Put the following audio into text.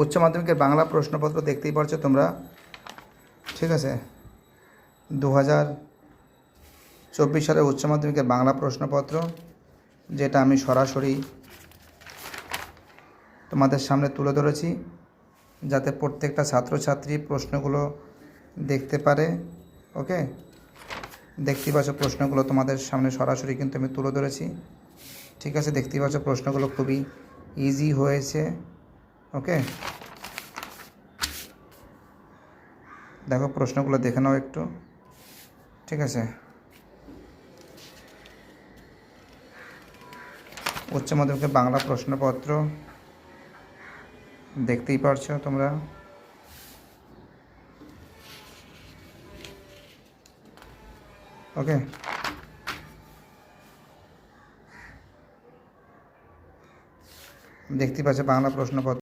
উচ্চ মাধ্যমিকের বাংলা প্রশ্নপত্র দেখতেই পারছো তোমরা, ঠিক আছে। 2024 সালের উচ্চ মাধ্যমিকের বাংলা প্রশ্নপত্র, যেটা আমি সরাসরি তোমাদের সামনে তুলে ধরেছি, যাতে প্রত্যেকটা ছাত্রছাত্রী প্রশ্নগুলো দেখতে পারে। ওকে, দেখতেই পাচ্ছ প্রশ্নগুলো তোমাদের সামনে সরাসরি কিন্তু আমি তুলে ধরেছি, ঠিক আছে। দেখতেই পাচ্ছ প্রশ্নগুলো খুবই ইজি হয়েছে। ওকে, দেখো প্রশ্নগুলো দেখে নাও একটু, ঠিক আছে। উচ্চ মাধ্যমিকের বাংলা প্রশ্নপত্র দেখতেই পারছো তোমরা। ওকে, দেখতেই পাচ্ছ বাংলা প্রশ্নপত্র।